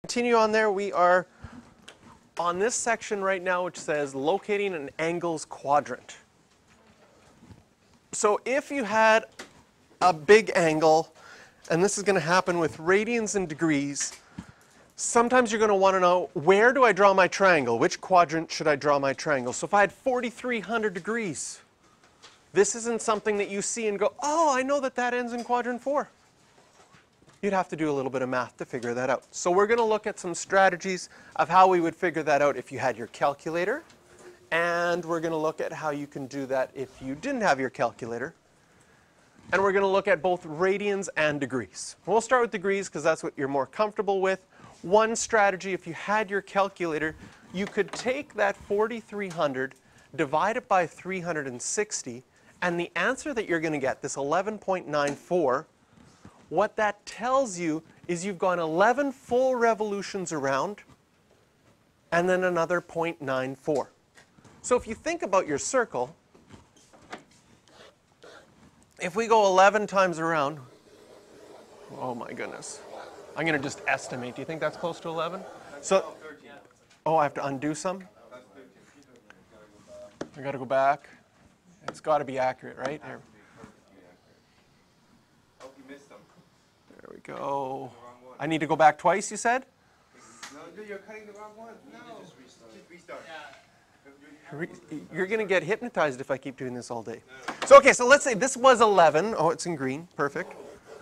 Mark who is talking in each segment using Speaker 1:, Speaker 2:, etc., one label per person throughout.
Speaker 1: Continue on there. We are on this section right now which says locating an angle's quadrant. So if you had a big angle, and this is going to happen with radians and degrees, sometimes you're going to want to know, where do I draw my triangle? Which quadrant should I draw my triangle? So if I had 4,300 degrees, this isn't something that you see and go, oh, I know that that ends in quadrant 4. You'd have to do a little bit of math to figure that out. So we're going to look at some strategies of how we would figure that out if you had your calculator. And we're going to look at how you can do that if you didn't have your calculator. And we're going to look at both radians and degrees. We'll start with degrees because that's what you're more comfortable with. One strategy, if you had your calculator, you could take that 4,300, divide it by 360, and the answer that you're going to get, this 11.94, what that tells you is you've gone 11 full revolutions around and then another 0.94. So if you think about your circle, if we go 11 times around, oh my goodness, I'm going to just estimate. Do you think that's close to 11? So, oh, I have to undo some? I got to go back. It's got to be accurate, right? Here. There we go. I need to go back twice, you said?
Speaker 2: No, you're cutting the wrong one. No. Just restart.
Speaker 1: You're going to get hypnotized if I keep doing this all day. So, okay, so let's say this was 11. Oh, it's in green. Perfect.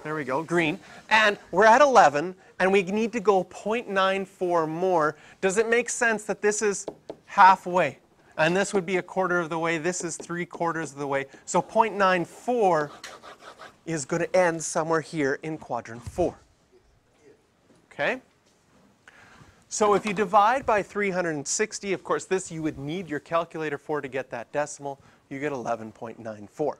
Speaker 1: There we go, green. And we're at 11, and we need to go 0.94 more. Does it make sense that this is halfway? And this would be a quarter of the way. This is 3/4 of the way. So 0.94 is going to end somewhere here in quadrant 4. Okay? So if you divide by 360, of course, this you would need your calculator for to get that decimal. You get 11.94.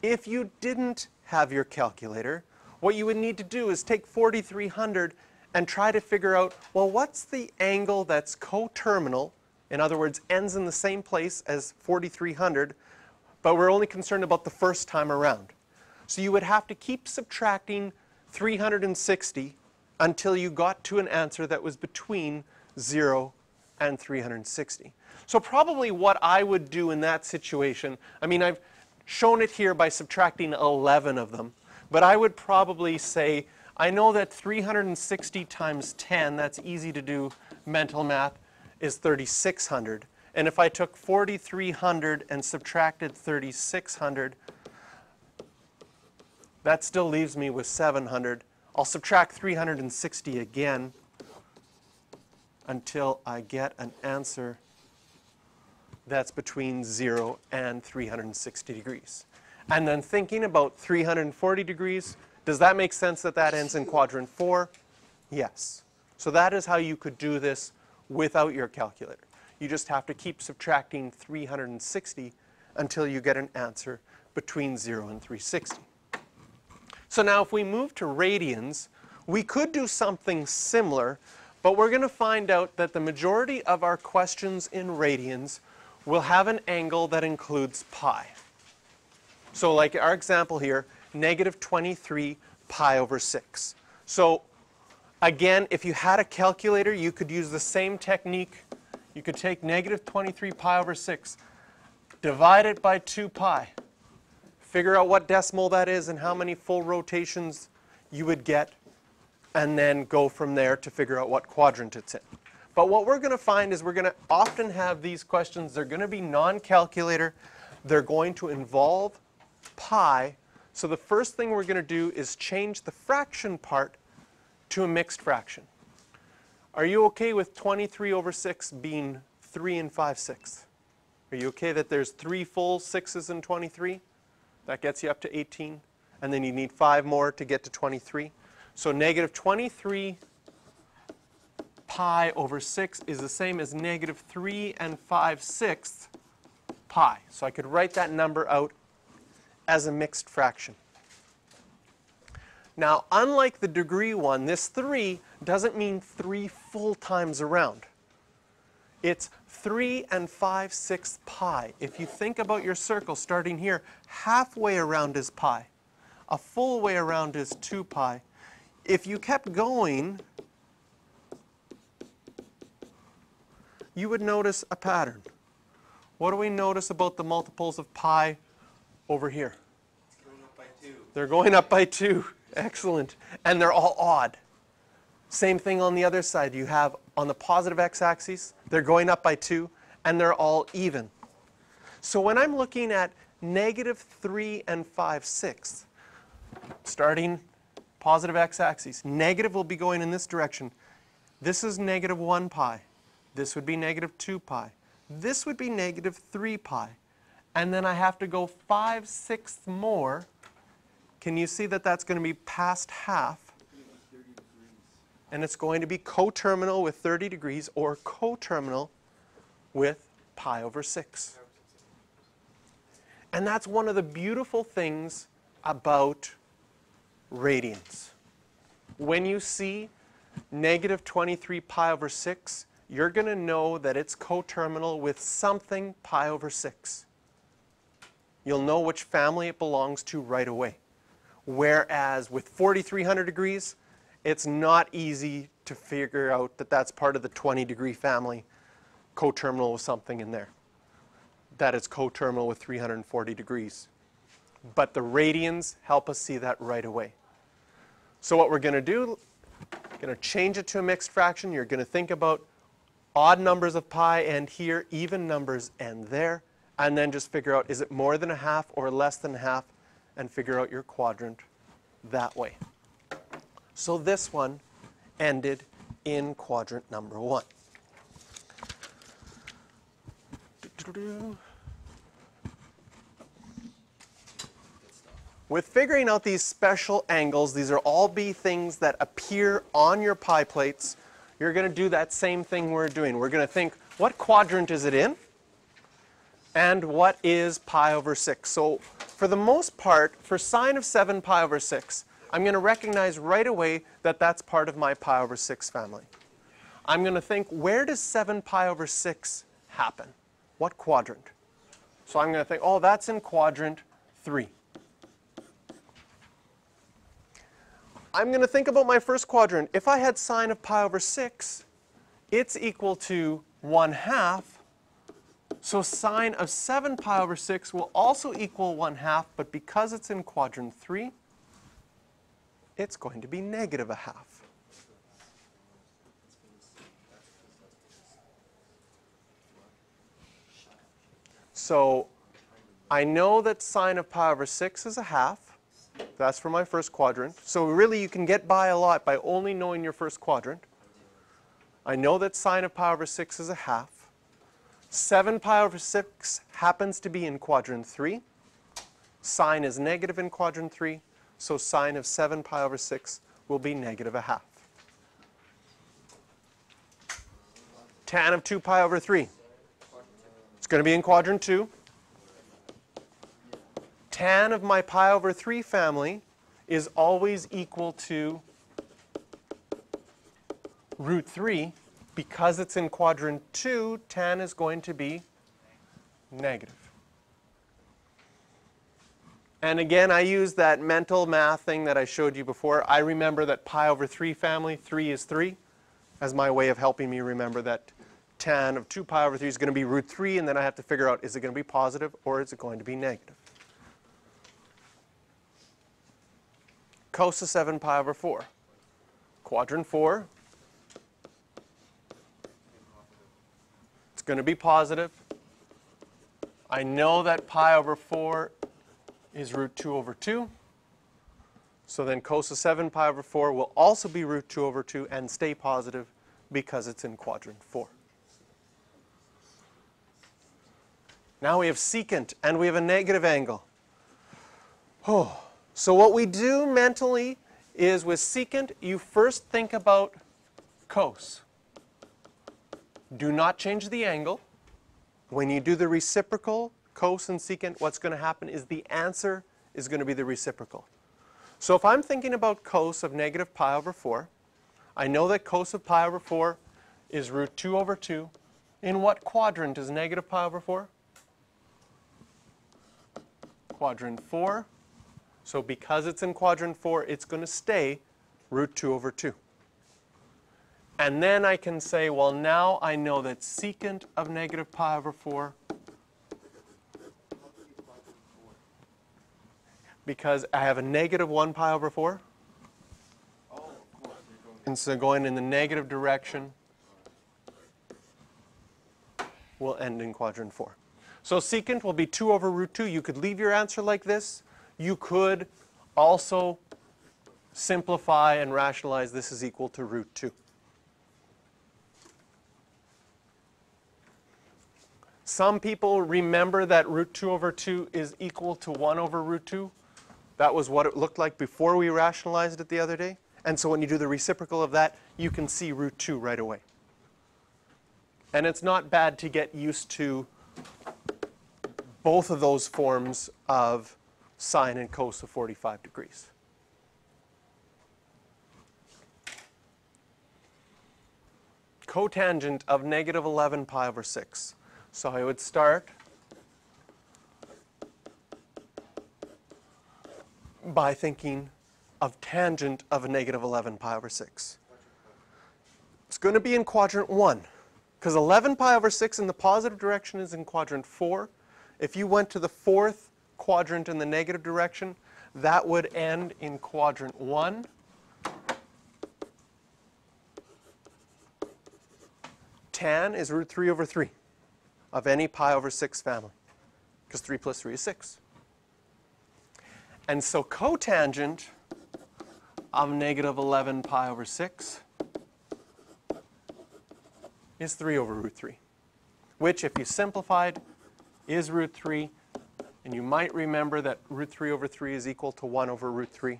Speaker 1: If you didn't have your calculator, what you would need to do is take 4,300 and try to figure out, well, what's the angle that's coterminal, in other words, ends in the same place as 4,300, but we're only concerned about the first time around. So you would have to keep subtracting 360 until you got to an answer that was between 0 and 360. So probably what I would do in that situation, I mean, I've shown it here by subtracting 11 of them, but I would probably say, I know that 360 times 10, that's easy to do mental math, is 3,600. And if I took 4,300 and subtracted 3,600, that still leaves me with 700. I'll subtract 360 again until I get an answer that's between 0 and 360 degrees. And then thinking about 340 degrees, does that make sense that that ends in quadrant 4? Yes. So that is how you could do this without your calculator. You just have to keep subtracting 360 until you get an answer between 0 and 360. So now if we move to radians, we could do something similar, but we're going to find out that the majority of our questions in radians will have an angle that includes pi. So like our example here, negative 23 pi over 6. So again, if you had a calculator, you could use the same technique. You could take negative 23 pi over 6, divide it by 2 pi, figure out what decimal that is and how many full rotations you would get, and then go from there to figure out what quadrant it's in. But what we're going to find is we're going to often have these questions. They're going to be non-calculator. They're going to involve pi. So the first thing we're going to do is change the fraction part to a mixed fraction. Are you okay with 23 over 6 being 3 and 5/6? Are you okay that there's 3 full 6s in 23? That gets you up to 18. And then you need 5 more to get to 23. So negative 23 pi over 6 is the same as negative 3 and 5/6 pi. So I could write that number out as a mixed fraction. Now, unlike the degree one, this 3 doesn't mean 3 full times around. It's 3 and 5/6 pi. If you think about your circle starting here, halfway around is pi. A full way around is 2 pi. If you kept going, you would notice a pattern. What do we notice about the multiples of pi over here?
Speaker 2: It's going up by 2.
Speaker 1: They're going up by 2. Excellent. And they're all odd. Same thing on the other side. You have on the positive x-axis, they're going up by 2, and they're all even. So when I'm looking at negative 3 and 5/6, starting positive x-axis, negative will be going in this direction. This is negative 1 pi. This would be negative 2 pi. This would be negative 3 pi. And then I have to go 5/6 more. Can you see that that's going to be past half? And it's going to be coterminal with 30 degrees or coterminal with pi over 6. And that's one of the beautiful things about radians. When you see negative 23 pi over 6, you're going to know that it's coterminal with something pi over 6. You'll know which family it belongs to right away. Whereas with 4,300 degrees, it's not easy to figure out that that's part of the 20-degree family, coterminal with something in there. That it's coterminal with 340 degrees. But the radians help us see that right away. So what we're going to do, going to change it to a mixed fraction. You're going to think about odd numbers of pi and here, even numbers and there, and then just figure out, is it more than a half or less than a half, and figure out your quadrant that way. So this one ended in quadrant number 1. With figuring out these special angles, these are all be things that appear on your pi plates. You're going to do that same thing we're doing. We're going to think, what quadrant is it in? And what is pi over 6? So for the most part, for sine of 7 pi over 6, I'm going to recognize right away that that's part of my pi over 6 family. I'm going to think, where does 7 pi over 6 happen? What quadrant? So I'm going to think, oh, that's in quadrant 3. I'm going to think about my first quadrant. If I had sine of pi over 6, it's equal to 1/2. So sine of 7 pi over 6 will also equal 1/2, but because it's in quadrant 3, it's going to be negative 1/2. So I know that sine of pi over 6 is 1/2. That's for my first quadrant. So really you can get by a lot by only knowing your first quadrant. I know that sine of pi over 6 is 1/2. 7 pi over 6 happens to be in quadrant 3. Sine is negative in quadrant 3, so sine of 7 pi over 6 will be negative 1/2. Tan of 2 pi over 3. It's going to be in quadrant 2. Tan of my pi over 3 family is always equal to root 3. Because it's in quadrant 2, tan is going to be negative. And again, I use that mental math thing that I showed you before. I remember that pi over 3 family, 3 is 3, as my way of helping me remember that tan of 2 pi over 3 is going to be root 3, and then I have to figure out, is it going to be positive or is it going to be negative? Cos of 7 pi over 4. Quadrant 4. It's going to be positive. I know that pi over 4 is root 2 over 2. So then cos of 7 pi over 4 will also be root 2 over 2 and stay positive because it's in quadrant 4. Now we have secant and we have a negative angle. Oh. So what we do mentally is with secant, you first think about cos. Do not change the angle. When you do the reciprocal, cos and secant, what's going to happen is the answer is going to be the reciprocal. So if I'm thinking about cos of negative pi over 4, I know that cos of pi over 4 is root 2 over 2. In what quadrant is negative pi over 4? Quadrant 4. So because it's in quadrant 4, it's going to stay root 2 over 2. And then I can say, well, now I know that secant of negative pi over 4, because I have a negative 1 pi over 4.
Speaker 2: Oh, of course. You're going
Speaker 1: And so going in the negative direction will end in quadrant 4. So secant will be 2 over root 2. You could leave your answer like this. You could also simplify and rationalize this is equal to root 2. Some people remember that root 2 over 2 is equal to 1 over root 2. That was what it looked like before we rationalized it the other day. And so when you do the reciprocal of that, you can see root 2 right away. And it's not bad to get used to both of those forms of sine and cos of 45 degrees. Cotangent of negative 11 pi over 6. So I would start by thinking of tangent of a negative 11 pi over 6. It's going to be in quadrant 1, because 11 pi over 6 in the positive direction is in quadrant 4. If you went to the fourth quadrant in the negative direction, that would end in quadrant 1. Tan is root 3 over 3 of any pi over 6 family, because 3 plus 3 is 6. And so cotangent of negative 11 pi over 6 is 3 over root 3, which, if you simplified, is root 3. And you might remember that root 3 over 3 is equal to 1 over root 3.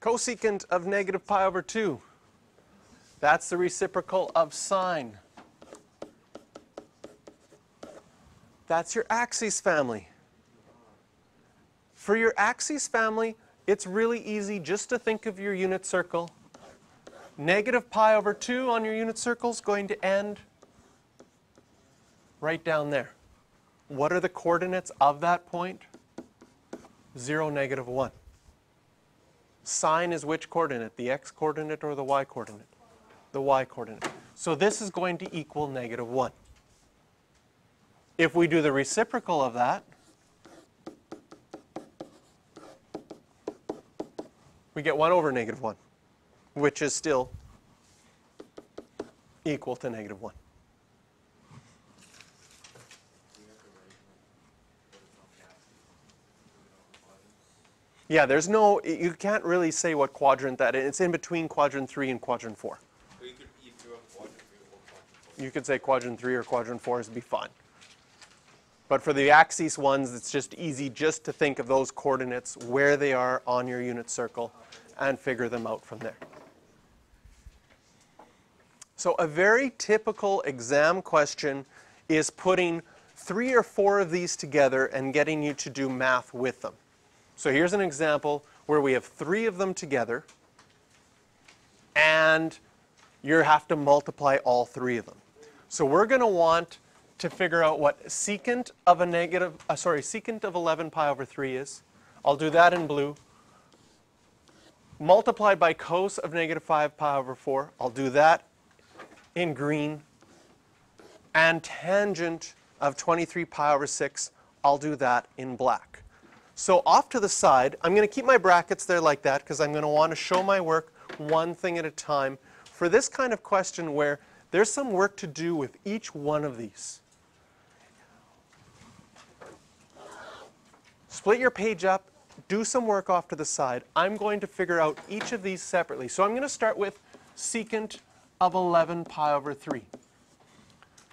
Speaker 1: Cosecant of negative pi over 2. That's the reciprocal of sine. That's your axis family. For your axis family, it's really easy just to think of your unit circle. Negative pi over 2 on your unit circle is going to end right down there. What are the coordinates of that point? 0, negative 1. Sine is which coordinate? The x coordinate or the y coordinate? The y coordinate. So this is going to equal negative 1. If we do the reciprocal of that, we get 1 over negative 1, which is still equal to negative 1. Yeah, there's no, you can't really say what quadrant that is. It's in between quadrant 3 and quadrant 4.
Speaker 2: So you could either do a quadrant 3 or quadrant 4.
Speaker 1: You could say quadrant 3 or quadrant 4 is be fine. But for the axis ones, it's just easy just to think of those coordinates, where they are on your unit circle, and figure them out from there. So a very typical exam question is putting 3 or 4 of these together and getting you to do math with them. So here's an example where we have 3 of them together, and you have to multiply all 3 of them. So we're going to want to figure out what secant of a secant of 11 pi over 3 is. I'll do that in blue. Multiplied by cos of negative 5 pi over 4. I'll do that in green. And tangent of 23 pi over 6. I'll do that in black. So off to the side, I'm going to keep my brackets there like that because I'm going to want to show my work one thing at a time. For this kind of question where there's some work to do with each one of these. Split your page up, do some work off to the side. I'm going to figure out each of these separately. So I'm going to start with secant of 11 pi over 3.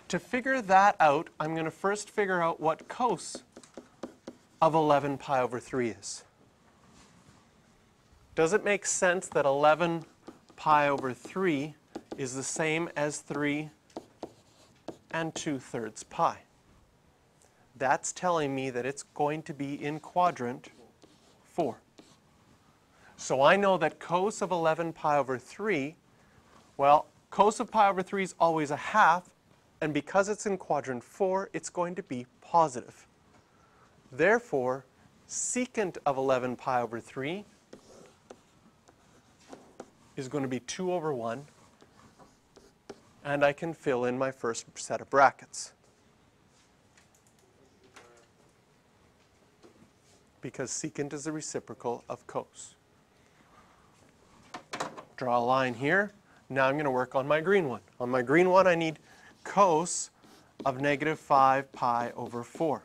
Speaker 1: To figure that out, I'm going to first figure out what cos of 11 pi over 3 is. Does it make sense that 11 pi over 3 is the same as 3 and 2/3 pi? That's telling me that it's going to be in quadrant 4. So I know that cos of 11 pi over 3, Well, cos of pi over 3 is always a half, and because it's in quadrant 4, it's going to be positive. Therefore, secant of 11 pi over 3 is going to be 2 over 1, and I can fill in my first set of brackets. Because secant is the reciprocal of cos. Draw a line here. Now I'm going to work on my green one. On my green one, I need cos of negative 5 pi over 4.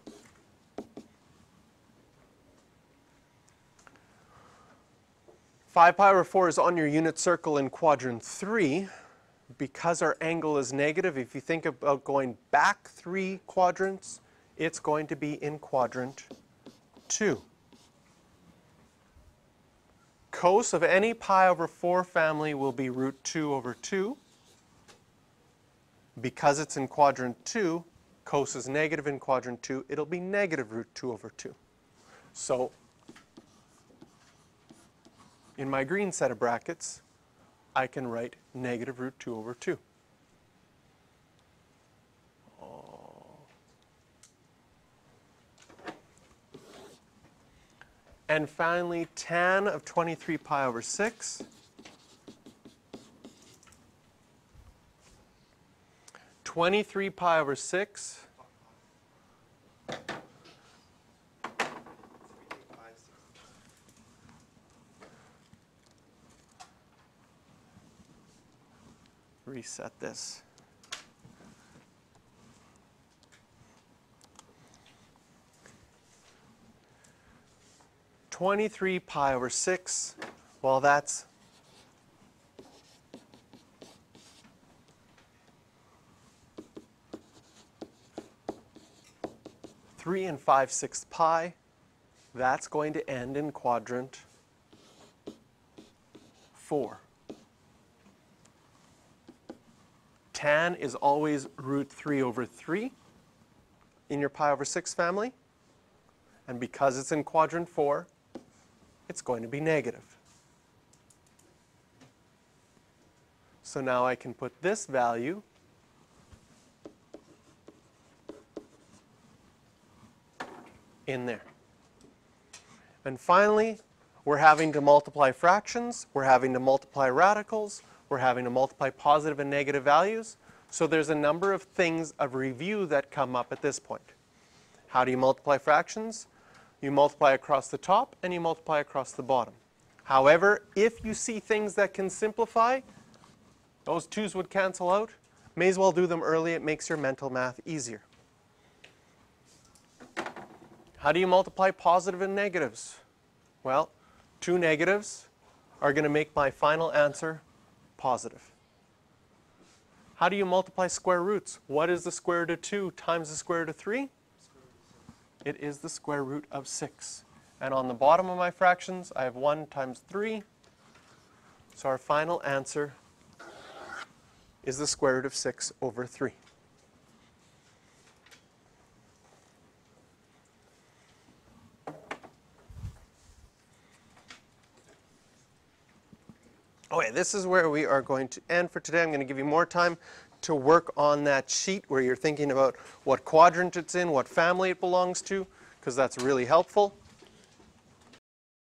Speaker 1: Pi over 4 is on your unit circle in quadrant 3. Because our angle is negative, if you think about going back 3 quadrants, it's going to be in quadrant 2. Cos of any pi over 4 family will be root 2 over 2. Because it's in quadrant 2, cos is negative in quadrant 2, it'll be negative root 2 over 2. So, in my green set of brackets, I can write negative root 2 over 2. And finally, tan of 23 pi over 6. Pi over 6 reset this. Pi over 6, well, that's 3 5/6 pi. That's going to end in quadrant 4. Tan is always root 3 over 3 in your pi over 6 family. And because it's in quadrant 4, it's going to be negative. So now I can put this value in there. And finally, we're having to multiply fractions, we're having to multiply radicals, we're having to multiply positive and negative values. So there's a number of things of review that come up at this point. How do you multiply fractions? You multiply across the top and you multiply across the bottom. However, if you see things that can simplify, those 2's would cancel out. May as well do them early. It makes your mental math easier. How do you multiply positive and negatives? Well, 2 negatives are going to make my final answer positive. How do you multiply square roots? What is the square root of 2 times the square root of 3? It is the square root of 6. And on the bottom of my fractions, I have 1 times 3. So our final answer is the square root of 6 over 3. Okay, this is where we are going to end for today. I'm going to give you more time to work on that sheet where you're thinking about what quadrant it's in, what family it belongs to, because that's really helpful.